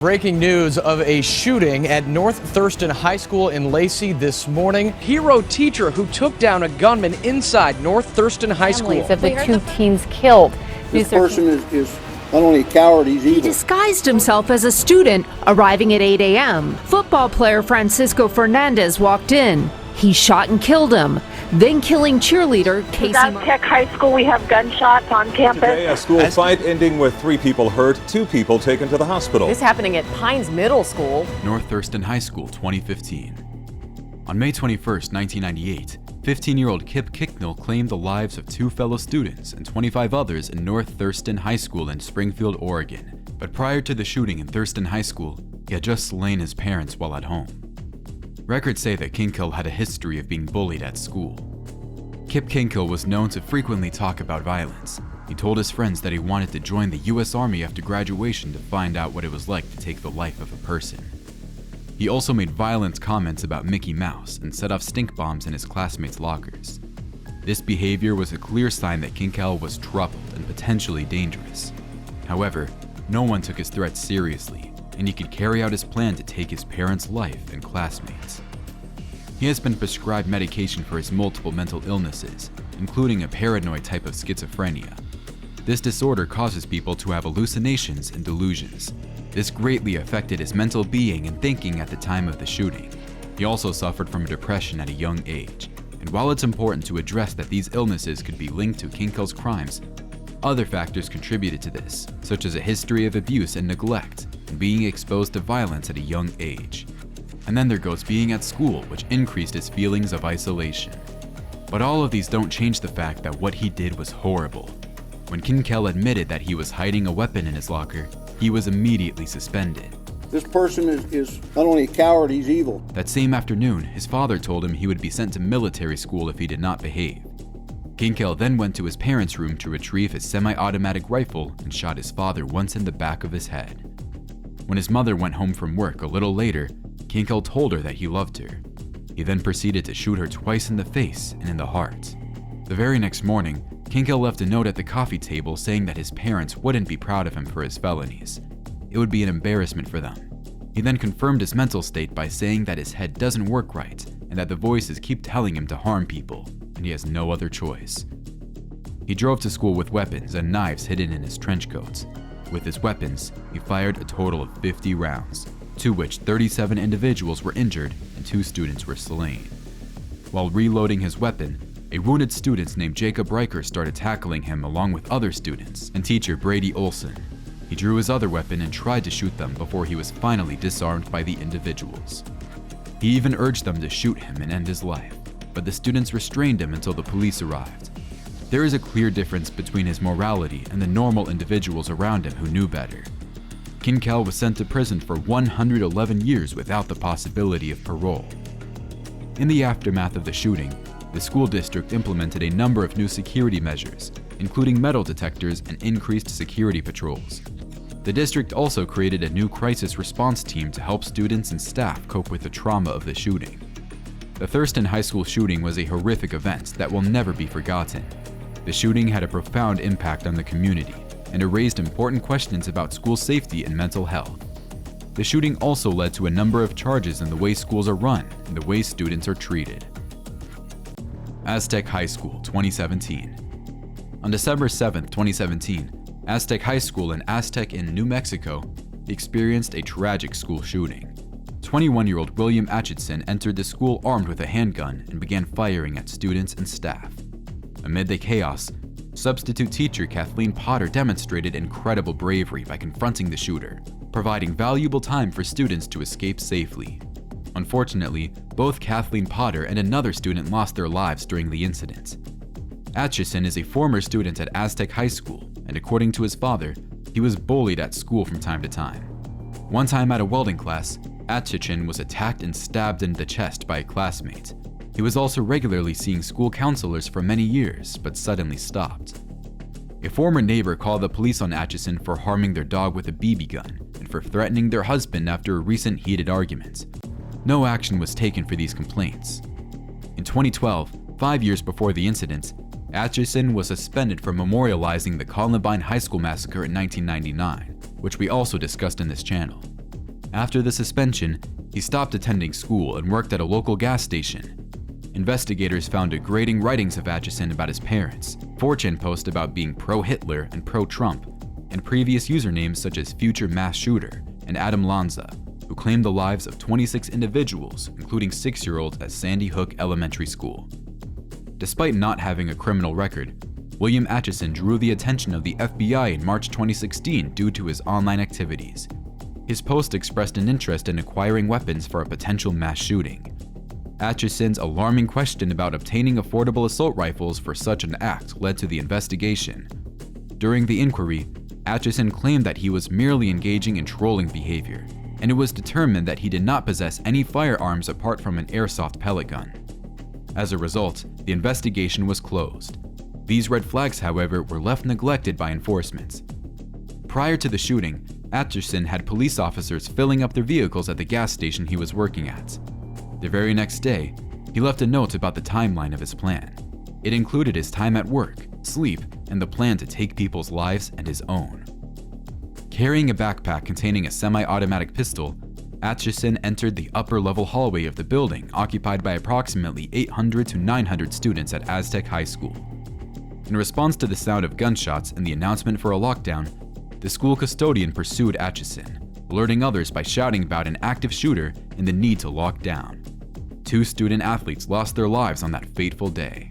Breaking news of a shooting at North Thurston High School in Lacey this morning. Hero teacher who took down a gunman inside North Thurston High School. Families of the two teens killed. This person is not only a coward, he's evil. He disguised himself as a student, arriving at 8 a.m. Football player Francisco Fernandez walked in. He shot and killed him, then killing cheerleader Casey. Aztec High School, we have gunshots on campus. Today, a school fight ending with 3 people hurt, 2 people taken to the hospital. This happening at Pines Middle School. North Thurston High School, 2015. On May 21st, 1998, 15-year-old Kip Kicknell claimed the lives of 2 fellow students and 25 others in North Thurston High School in Springfield, Oregon. But prior to the shooting in Thurston High School, he had just slain his parents while at home. Records say that Kinkel had a history of being bullied at school. Kip Kinkel was known to frequently talk about violence. He told his friends that he wanted to join the U.S. Army after graduation to find out what it was like to take the life of a person. He also made violent comments about Mickey Mouse and set off stink bombs in his classmates' lockers. This behavior was a clear sign that Kinkel was troubled and potentially dangerous. However, no one took his threats seriously, and he could carry out his plan to take his parents' life and classmates. He has been prescribed medication for his multiple mental illnesses, including a paranoid type of schizophrenia. This disorder causes people to have hallucinations and delusions. This greatly affected his mental being and thinking at the time of the shooting. He also suffered from depression at a young age, and while it's important to address that these illnesses could be linked to Kinkel's crimes, other factors contributed to this, such as a history of abuse and neglect, and being exposed to violence at a young age. And then there goes being at school, which increased his feelings of isolation. But all of these don't change the fact that what he did was horrible. When Kinkel admitted that he was hiding a weapon in his locker, he was immediately suspended. This person is not only a coward, he's evil. That same afternoon, his father told him he would be sent to military school if he did not behave. Kinkel then went to his parents' room to retrieve his semi-automatic rifle and shot his father once in the back of his head. When his mother went home from work a little later, Kinkel told her that he loved her. He then proceeded to shoot her twice in the face and in the heart. The very next morning, Kinkel left a note at the coffee table saying that his parents wouldn't be proud of him for his felonies. It would be an embarrassment for them. He then confirmed his mental state by saying that his head doesn't work right and that the voices keep telling him to harm people, and he has no other choice. He drove to school with weapons and knives hidden in his trench coats. With his weapons, he fired a total of 50 rounds, to which 37 individuals were injured and 2 students were slain. While reloading his weapon, a wounded student named Jacob Riker started tackling him along with other students and teacher Brady Olson. He drew his other weapon and tried to shoot them before he was finally disarmed by the individuals. He even urged them to shoot him and end his life, but the students restrained him until the police arrived. There is a clear difference between his morality and the normal individuals around him who knew better. Kinkel was sent to prison for 111 years without the possibility of parole. In the aftermath of the shooting, the school district implemented a number of new security measures, including metal detectors and increased security patrols. The district also created a new crisis response team to help students and staff cope with the trauma of the shooting. The Thurston High School shooting was a horrific event that will never be forgotten. The shooting had a profound impact on the community, and it raised important questions about school safety and mental health. The shooting also led to a number of charges in the way schools are run and the way students are treated. Aztec High School, 2017. On December 7, 2017, Aztec High School in Aztec in New Mexico experienced a tragic school shooting. 21-year-old William Atchison entered the school armed with a handgun and began firing at students and staff. Amid the chaos, substitute teacher Kathleen Potter demonstrated incredible bravery by confronting the shooter, providing valuable time for students to escape safely. Unfortunately, both Kathleen Potter and another student lost their lives during the incident. Atchison is a former student at Aztec High School, and according to his father, he was bullied at school from time to time. One time at a welding class, Atchison was attacked and stabbed in the chest by a classmate. He was also regularly seeing school counselors for many years, but suddenly stopped. A former neighbor called the police on Atchison for harming their dog with a BB gun and for threatening their husband after a recent heated argument. No action was taken for these complaints. In 2012, 5 years before the incident, Atchison was suspended for memorializing the Columbine High School massacre in 1999, which we also discussed in this channel. After the suspension, he stopped attending school and worked at a local gas station. Investigators found degrading writings of Atchison about his parents, 4chan posts about being pro-Hitler and pro-Trump, and previous usernames such as Future Mass Shooter and Adam Lanza, who claimed the lives of 26 individuals, including 6-year-olds at Sandy Hook Elementary School. Despite not having a criminal record, William Atchison drew the attention of the FBI in March 2016 due to his online activities. His post expressed an interest in acquiring weapons for a potential mass shooting. Atchison's alarming question about obtaining affordable assault rifles for such an act led to the investigation. During the inquiry, Atchison claimed that he was merely engaging in trolling behavior, and it was determined that he did not possess any firearms apart from an airsoft pellet gun. As a result, the investigation was closed. These red flags, however, were left neglected by enforcement. Prior to the shooting, Atchison had police officers filling up their vehicles at the gas station he was working at. The very next day, he left a note about the timeline of his plan. It included his time at work, sleep, and the plan to take people's lives and his own. Carrying a backpack containing a semi-automatic pistol, Atchison entered the upper-level hallway of the building occupied by approximately 800 to 900 students at Aztec High School. In response to the sound of gunshots and the announcement for a lockdown, the school custodian pursued Atchison, alerting others by shouting about an active shooter and the need to lock down. 2 student athletes lost their lives on that fateful day.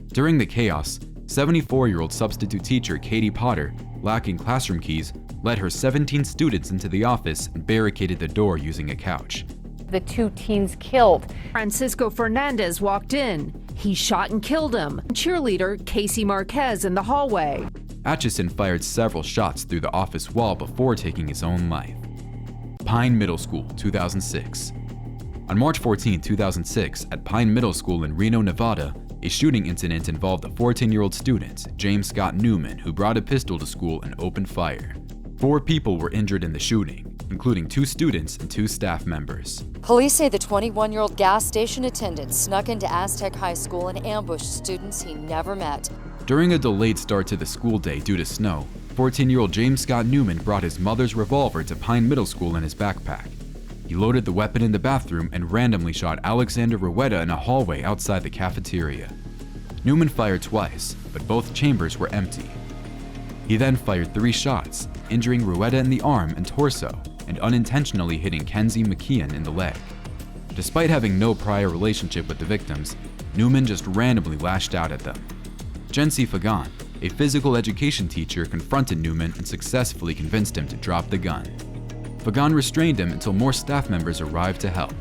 During the chaos, 74-year-old substitute teacher Katie Potter, lacking classroom keys, led her 17 students into the office and barricaded the door using a couch. The 2 teens killed. Francisco Fernandez walked in. He shot and killed him. Cheerleader Casey Marquez in the hallway. Atchison fired several shots through the office wall before taking his own life. Pine Middle School, 2006. On March 14, 2006, at Pine Middle School in Reno, Nevada, a shooting incident involved a 14-year-old student, James Scott Newman, who brought a pistol to school and opened fire. 4 people were injured in the shooting, including 2 students and 2 staff members. Police say the 21-year-old gas station attendant snuck into Aztec High School and ambushed students he never met. During a delayed start to the school day due to snow, 14-year-old James Scott Newman brought his mother's revolver to Pine Middle School in his backpack. He loaded the weapon in the bathroom and randomly shot Alexander Rueda in a hallway outside the cafeteria. Newman fired twice, but both chambers were empty. He then fired 3 shots, injuring Rueda in the arm and torso, and unintentionally hitting Kenzie McKeon in the leg. Despite having no prior relationship with the victims, Newman just randomly lashed out at them. Jency Fagan, a physical education teacher, confronted Newman and successfully convinced him to drop the gun. Fagan restrained him until more staff members arrived to help.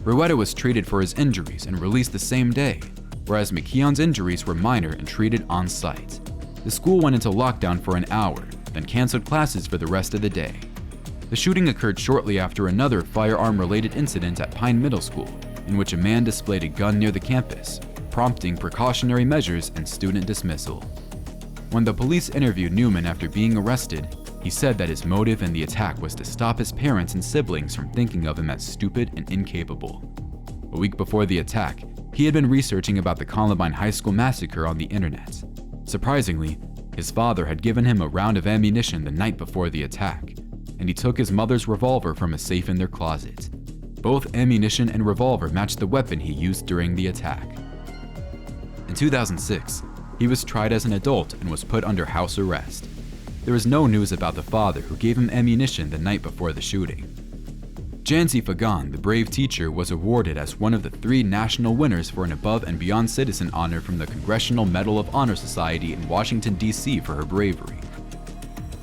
Rueda was treated for his injuries and released the same day, whereas McKeon's injuries were minor and treated on site. The school went into lockdown for an hour, then canceled classes for the rest of the day. The shooting occurred shortly after another firearm-related incident at Pine Middle School, in which a man displayed a gun near the campus, prompting precautionary measures and student dismissal. When the police interviewed Newman after being arrested, he said that his motive in the attack was to stop his parents and siblings from thinking of him as stupid and incapable. A week before the attack, he had been researching about the Columbine High School massacre on the internet. Surprisingly, his father had given him a round of ammunition the night before the attack, and he took his mother's revolver from a safe in their closet. Both ammunition and revolver matched the weapon he used during the attack. In 2006, he was tried as an adult and was put under house arrest. There was no news about the father who gave him ammunition the night before the shooting. Jancy Fagan, the brave teacher, was awarded as one of the 3 national winners for an above and beyond citizen honor from the Congressional Medal of Honor Society in Washington, D.C. for her bravery.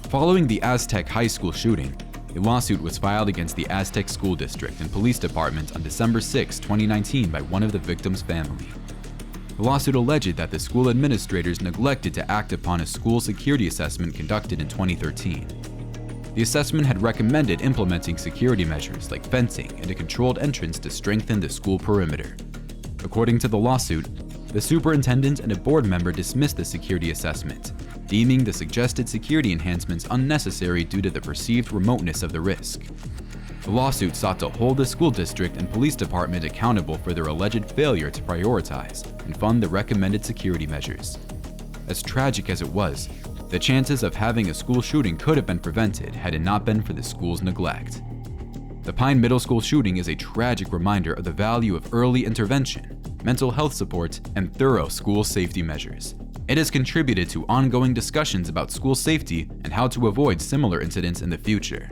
Following the Aztec High School shooting, a lawsuit was filed against the Aztec School District and Police Department on December 6, 2019 by one of the victims' family. The lawsuit alleged that the school administrators neglected to act upon a school security assessment conducted in 2013. The assessment had recommended implementing security measures like fencing and a controlled entrance to strengthen the school perimeter. According to the lawsuit, the superintendent and a board member dismissed the security assessment, deeming the suggested security enhancements unnecessary due to the perceived remoteness of the risk. The lawsuit sought to hold the school district and police department accountable for their alleged failure to prioritize and fund the recommended security measures. As tragic as it was, The chances of having a school shooting could have been prevented had it not been for the school's neglect. The Pine Middle School shooting is a tragic reminder of the value of early intervention, mental health support, and thorough school safety measures. It has contributed to ongoing discussions about school safety and how to avoid similar incidents in the future.